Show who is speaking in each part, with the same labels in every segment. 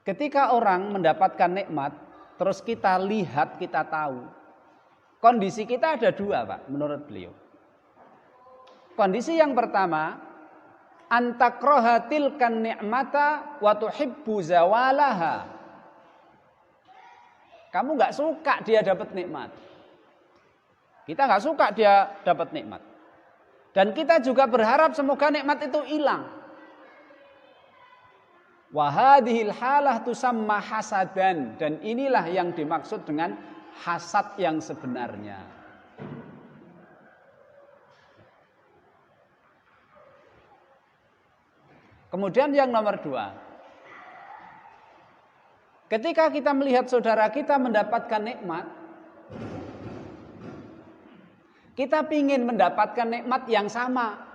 Speaker 1: Ketika orang mendapatkan nikmat, terus kita lihat, kita tahu. Kondisi kita ada dua, Pak, menurut beliau. Kondisi yang pertama, antakrohatil kan ni'mata wa tuhibbu zawalaha. Kamu nggak suka dia dapat nikmat. Kita nggak suka dia dapat nikmat. Dan kita juga berharap semoga nikmat itu hilang. Wa hadhil halah tusamma hasadan, dan inilah yang dimaksud dengan hasad yang sebenarnya. Kemudian yang nomor dua, ketika kita melihat saudara kita mendapatkan nikmat, kita ingin mendapatkan nikmat yang sama.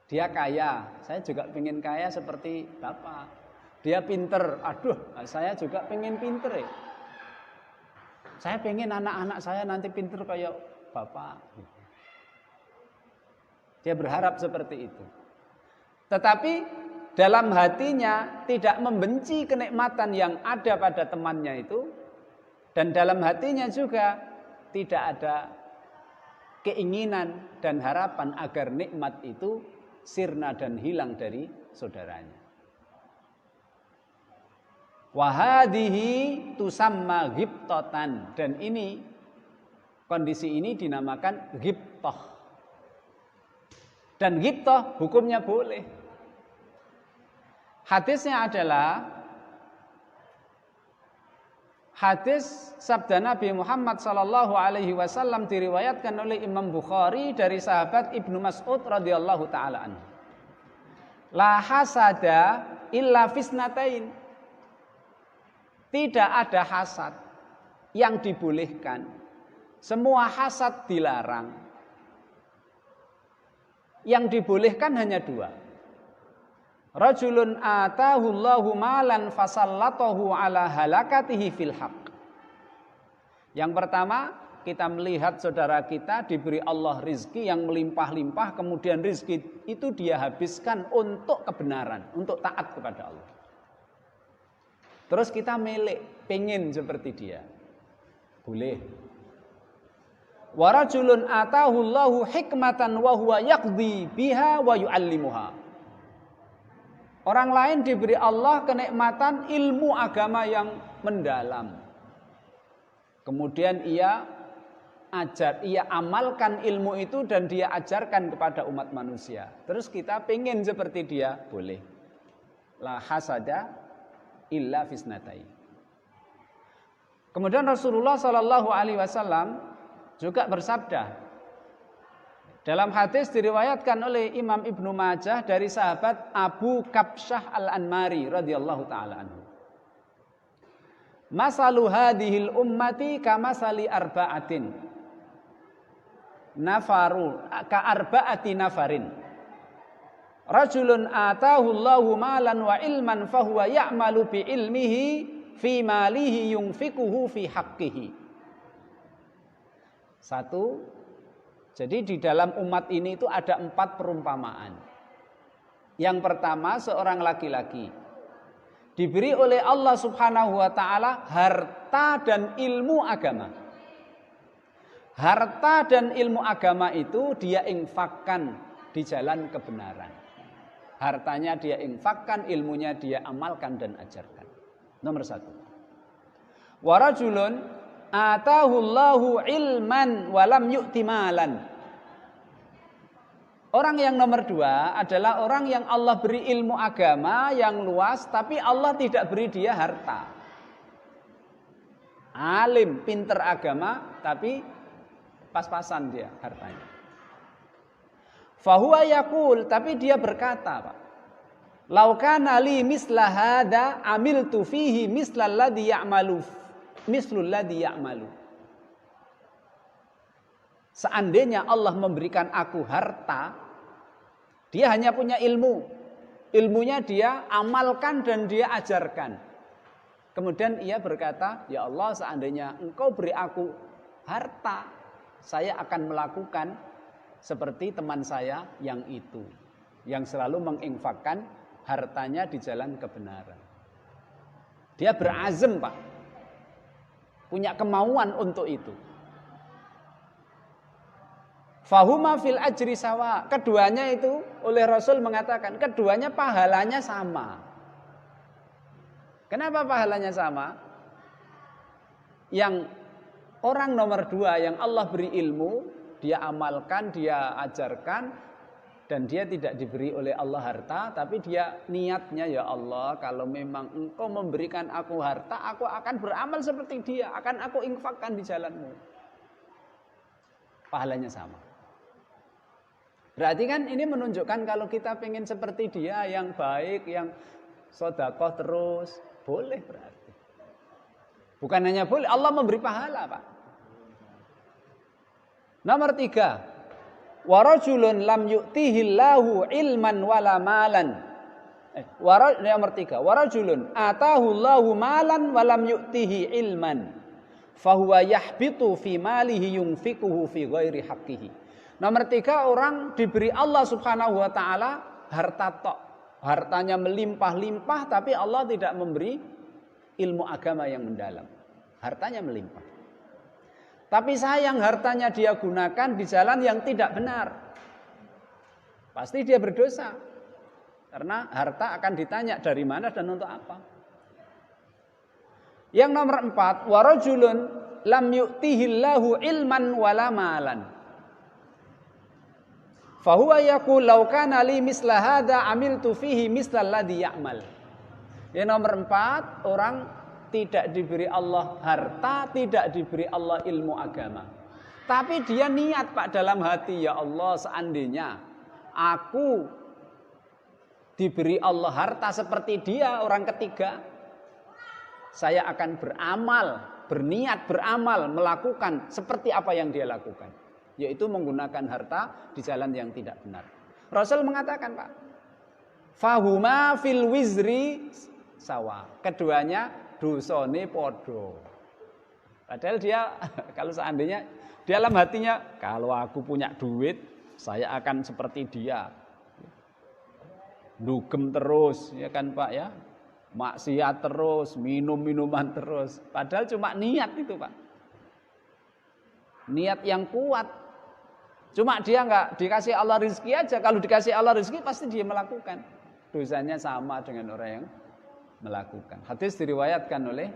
Speaker 1: Dia kaya, saya juga ingin kaya seperti Bapak. Dia pinter, aduh saya juga pengen pinter ya. Saya pengen anak-anak saya nanti pinter kayak Bapak. Dia berharap seperti itu. Tetapi dalam hatinya tidak membenci kenikmatan yang ada pada temannya itu. Dan dalam hatinya juga tidak ada keinginan dan harapan agar nikmat itu sirna dan hilang dari saudaranya. Wahadihi tusamma ghibtatan, dan ini kondisi ini dinamakan ghibtah. Dan ghibtah hukumnya boleh. Hadisnya adalah hadis sabda Nabi Muhammad sallallahu alaihi wasallam, diriwayatkan oleh Imam Bukhari dari sahabat Ibnu Mas'ud radhiyallahu taala anhu. La hasada illa fisnatain. Tidak ada hasad yang dibolehkan. Semua hasad dilarang. Yang dibolehkan hanya dua. Rajulun atahu Allahu malan fasallatahu ala halakatihi fil haqq. Yang pertama, kita melihat saudara kita diberi Allah rizki yang melimpah-limpah, kemudian rizki itu dia habiskan untuk kebenaran, untuk taat kepada Allah. Terus kita melek, pengen seperti dia. Boleh. Wa rajulun atahu Allahu hikmatan wa huwa yaqdi biha wa yu'allimuha. Orang lain diberi Allah kenikmatan ilmu agama yang mendalam. Kemudian ia amalkan ilmu itu dan dia ajarkan kepada umat manusia. Terus kita pengen seperti dia, boleh. La hasada illa fisnatai. Kemudian Rasulullah sallallahu alaihi wasallam juga bersabda dalam hadis diriwayatkan oleh Imam Ibnu Majah dari sahabat Abu Kabsyah Al-Anmari radhiyallahu taala anhu. Masalu hadhil ummati kamasali arba'atin. Nafaru ka arba'ati nafarin. Rajulun atahu Allahu malan wa ilman fahuwa ya'malu bi ilmihi fi malihi yunfikuhu fi haqqihi. Satu, jadi di dalam umat ini itu ada 4 perumpamaan. Yang pertama, seorang laki-laki diberi oleh Allah Subhanahu wa taala harta dan ilmu agama. Harta dan ilmu agama itu dia infakkan di jalan kebenaran. Hartanya dia infakkan, ilmunya dia amalkan dan ajarkan. Nomor 1. Wa rajulun atahullahu ilman walam yu'ti malan. Orang yang nomor 2 adalah orang yang Allah beri ilmu agama yang luas, tapi Allah tidak beri dia harta. Alim, pinter agama, tapi pas-pasan dia hartanya. Fahuwa yaqul, tapi dia berkata, Pak, lau kana li misla hada amiltu fihi mislal ladzi ya'malu mislul ladzi ya'malu. Seandainya Allah memberikan aku harta, dia hanya punya ilmu. Ilmunya dia amalkan dan dia ajarkan. Kemudian ia berkata, ya Allah, seandainya engkau beri aku harta, saya akan melakukan seperti teman saya yang itu, yang selalu menginfakkan hartanya di jalan kebenaran. Dia berazam, Pak. Punya kemauan untuk itu. Fahuma fil ajri sawa. Keduanya itu oleh Rasul mengatakan, keduanya pahalanya sama. Kenapa pahalanya sama? Yang orang nomor 2 yang Allah beri ilmu, dia amalkan, dia ajarkan, dan dia tidak diberi oleh Allah harta, tapi dia niatnya, ya Allah, kalau memang Engkau memberikan aku harta, aku akan beramal seperti dia, akan aku infakkan di jalanmu. Pahalanya sama. Berarti kan ini menunjukkan kalau kita pengen seperti dia, yang baik, yang sedekah terus, boleh berarti. Bukan hanya boleh, Allah memberi pahala, Pak. Nomor 3, warajulun lam yu'tihillahu ilman wala malan. Nomor 3, warajulun atahullahu malan walam yu'tihi ilman, fahuwa yahbitu fi malihi yunfikuhu fi ghairi haqqihi. Nomor 3, orang diberi Allah subhanahu wa ta'ala harta tok. Hartanya melimpah-limpah, tapi Allah tidak memberi ilmu agama yang mendalam. Hartanya melimpah. Tapi sayang, hartanya dia gunakan di jalan yang tidak benar. Pasti dia berdosa. Karena harta akan ditanya dari mana dan untuk apa. Yang nomor 4, warajulun lam yu'tihillahu ilman wala malan, fahuwa yaqul law kana li misla hadza amiltu fihi misla alladhi ya'mal. Yang nomor 4, orang tidak diberi Allah harta, tidak diberi Allah ilmu agama. Tapi dia niat, Pak, dalam hati, ya Allah, seandainya aku diberi Allah harta seperti dia, orang ketiga, saya akan beramal, berniat beramal, melakukan seperti apa yang dia lakukan, yaitu menggunakan harta di jalan yang tidak benar. Rasul mengatakan, Pak, fahuma fil wizri sawa. Keduanya dosane podo. Padahal dia kalau seandainya di dalam hatinya, kalau aku punya duit, saya akan seperti dia. Dugem terus, ya kan, Pak, ya. Maksiat terus, minum-minuman terus. Padahal cuma niat itu, Pak. Niat yang kuat. Cuma dia enggak dikasih Allah rezeki aja. Kalau dikasih Allah rezeki pasti dia melakukan. Dosanya sama dengan orang yang melakukan. Hadis diriwayatkan oleh